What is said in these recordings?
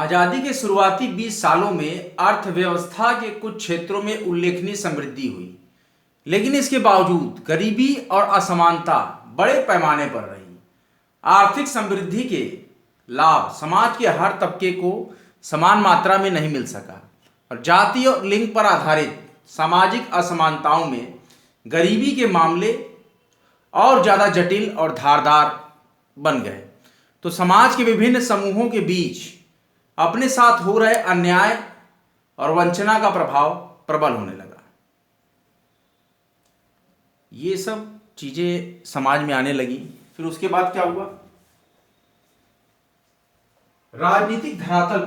आजादी के शुरुआती 20 सालों में अर्थव्यवस्था के कुछ क्षेत्रों में उल्लेखनीय समृद्धि हुई, लेकिन इसके बावजूद गरीबी और असमानता बड़े पैमाने पर रही। आर्थिक समृद्धि के लाभ समाज के हर तबके को समान मात्रा में नहीं मिल सका और जाति और लिंग पर आधारित सामाजिक असमानताओं में गरीबी के मामले और ज़्यादा जटिल और धारदार बन गए। तो समाज के विभिन्न समूहों के बीच अपने साथ हो रहे अन्याय और वंचना का प्रभाव प्रबल होने लगा। ये सब चीजें समाज में आने लगी। फिर उसके बाद क्या हुआ? राजनीतिक धरातल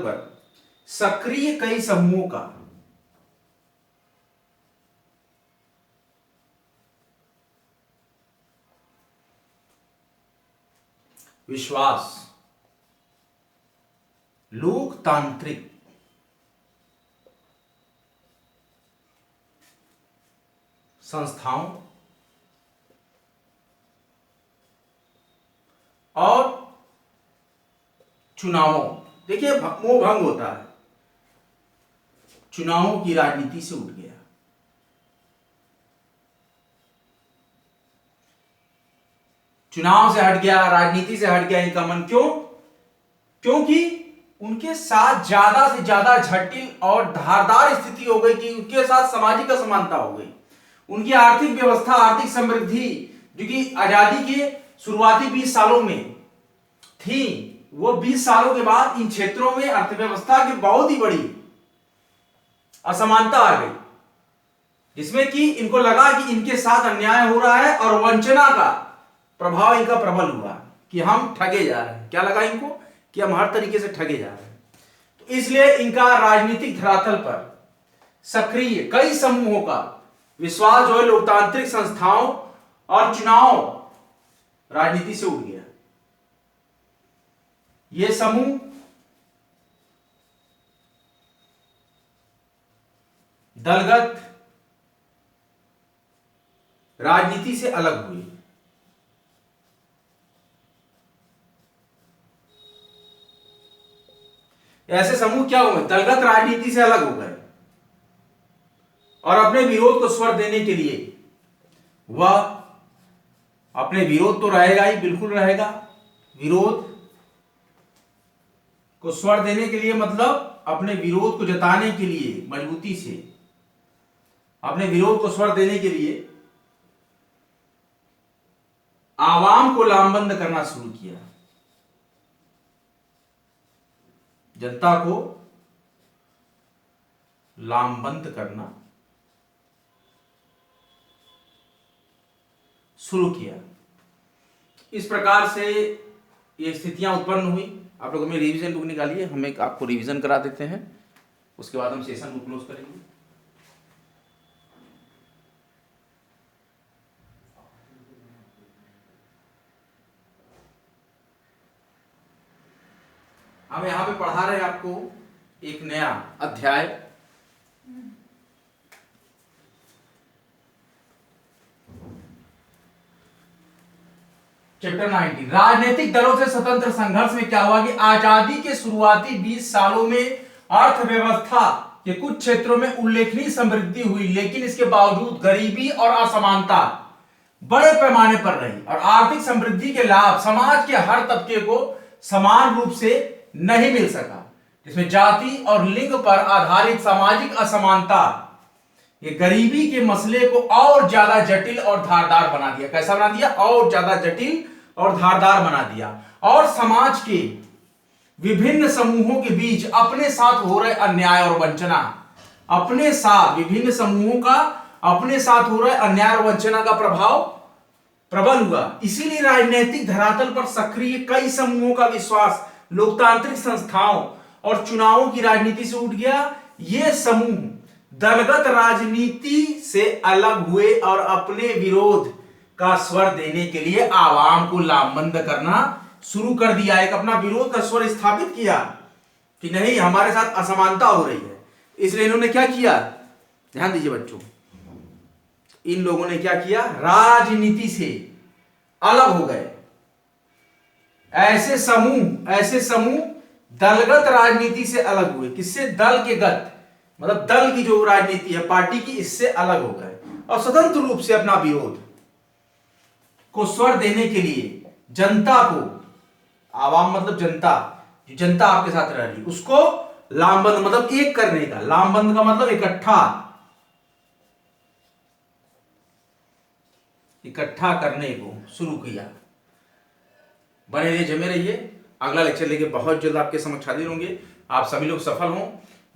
पर सक्रिय कई समूहों का विश्वास लोकतांत्रिक संस्थाओं और चुनावों, देखिए मोह भंग होता है, चुनावों की राजनीति से उठ गया। चुनाव से हट गया, राजनीति से हट गया इनका मन। क्यों? क्योंकि उनके साथ ज्यादा से ज्यादा जटिल और धारदार स्थिति हो गई कि उनके साथ सामाजिक असमानता हो गई। उनकी आर्थिक व्यवस्था, आर्थिक समृद्धि जो कि आजादी के शुरुआती 20 सालों में थी, वो 20 सालों के बाद इन क्षेत्रों में अर्थव्यवस्था की बहुत ही बड़ी असमानता आ गई, जिसमें कि इनको लगा कि इनके साथ अन्याय हो रहा है और वंचना का प्रभाव इनका प्रबल हुआ कि हम ठगे जा रहे हैं। क्या लगा इनको? कि हम हर तरीके से ठगे जा रहे हैं। तो इसलिए इनका राजनीतिक धरातल पर सक्रिय कई समूहों का विश्वास जो है लोकतांत्रिक संस्थाओं और चुनाव राजनीति से उठ गया। ये समूह दलगत राजनीति से अलग हुए। ऐसे समूह क्या हुए? दलगत राजनीति से अलग हो गए और अपने विरोध को स्वर देने के लिए, वह अपने विरोध तो रहेगा ही, बिल्कुल रहेगा। विरोध को स्वर देने के लिए मतलब अपने विरोध को जताने के लिए मजबूती से, अपने विरोध को स्वर देने के लिए आवाम को लामबंद करना शुरू किया, जनता को लामबंद करना शुरू किया। इस प्रकार से ये स्थितियां उत्पन्न हुई। आप लोगों में रिवीजन बुक निकालिए, हम एक आपको रिवीजन करा देते हैं, उसके बाद हम सेशन को क्लोज करेंगे। हम यहां पे पढ़ा रहे हैं आपको एक नया अध्याय, चैप्टर 19। राजनीतिक दलों से स्वतंत्र संघर्ष में क्या हुआ कि आजादी के शुरुआती 20 सालों में अर्थव्यवस्था के कुछ क्षेत्रों में उल्लेखनीय समृद्धि हुई, लेकिन इसके बावजूद गरीबी और असमानता बड़े पैमाने पर रही और आर्थिक समृद्धि के लाभ समाज के हर तबके को समान रूप से नहीं मिल सका, जिसमें जाति और लिंग पर आधारित सामाजिक असमानता ये गरीबी के मसले को और ज्यादा जटिल और धारदार बना दिया। कैसा बना दिया? और ज्यादा जटिल और धारदार बना दिया और समाज के विभिन्न समूहों के बीच अपने साथ हो रहे अन्याय और वंचना, अपने साथ विभिन्न समूहों का अपने साथ हो रहे अन्याय और वंचना का प्रभाव प्रबल हुआ। इसीलिए राजनीतिक धरातल पर सक्रिय कई समूहों का विश्वास लोकतांत्रिक संस्थाओं और चुनावों की राजनीति से उठ गया। ये समूह दलगत राजनीति से अलग हुए और अपने विरोध का स्वर देने के लिए आवाम को लामबंद करना शुरू कर दिया। एक अपना विरोध का स्वर स्थापित किया कि नहीं, हमारे साथ असमानता हो रही है। इसलिए इन्होंने क्या किया? ध्यान दीजिए बच्चों, इन लोगों ने क्या किया, राजनीति से अलग हो गए। ऐसे समूह दलगत राजनीति से अलग हुए। किससे? दल के गत, मतलब दल की जो राजनीति है पार्टी की, इससे अलग हो गए और स्वतंत्र रूप से अपना विरोध को स्वर देने के लिए जनता को, आवाम मतलब जनता, जो जनता आपके साथ रह रही, उसको लामबंद मतलब एक करने का, लामबंद का मतलब इकट्ठा करने को शुरू किया। बने रहिए, जमे रहिए, अगला लेक्चर लेके बहुत जल्द आपके समक्ष हाजिर होंगे। आप सभी लोग सफल हों।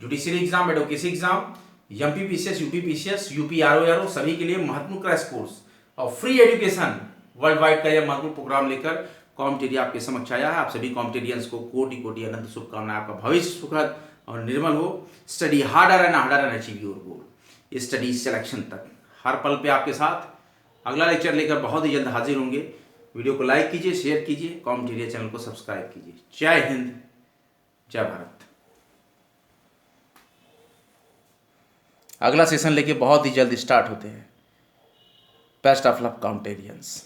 Judiciary exam, advocacy exam, MPPCS, UPPCS, UPRO सभी के लिए महत्वपूर्ण क्रैश कोर्स और फ्री एजुकेशन वर्ल्ड वाइड का यह महत्वपूर्ण प्रोग्राम लेकर कॉम्पिटेरिया आपके समक्ष आया है। आप सभी कॉम्पिटेरियंस को कोटि कोटि अनंत शुभकामनाएं। आपका भविष्य सुखद और निर्मल हो। Study harder and achieve your goal. Study selection तक हर पल पे आपके साथ। अगला लेक्चर लेकर बहुत ही जल्द हाजिर होंगे। वीडियो को लाइक कीजिए, शेयर कीजिए, कॉम्पिटेरिया चैनल को सब्सक्राइब कीजिए। जय हिंद, जय भारत। अगला सेशन लेके बहुत ही जल्द स्टार्ट होते हैं। Best of luck कॉम्पिटेरियंस।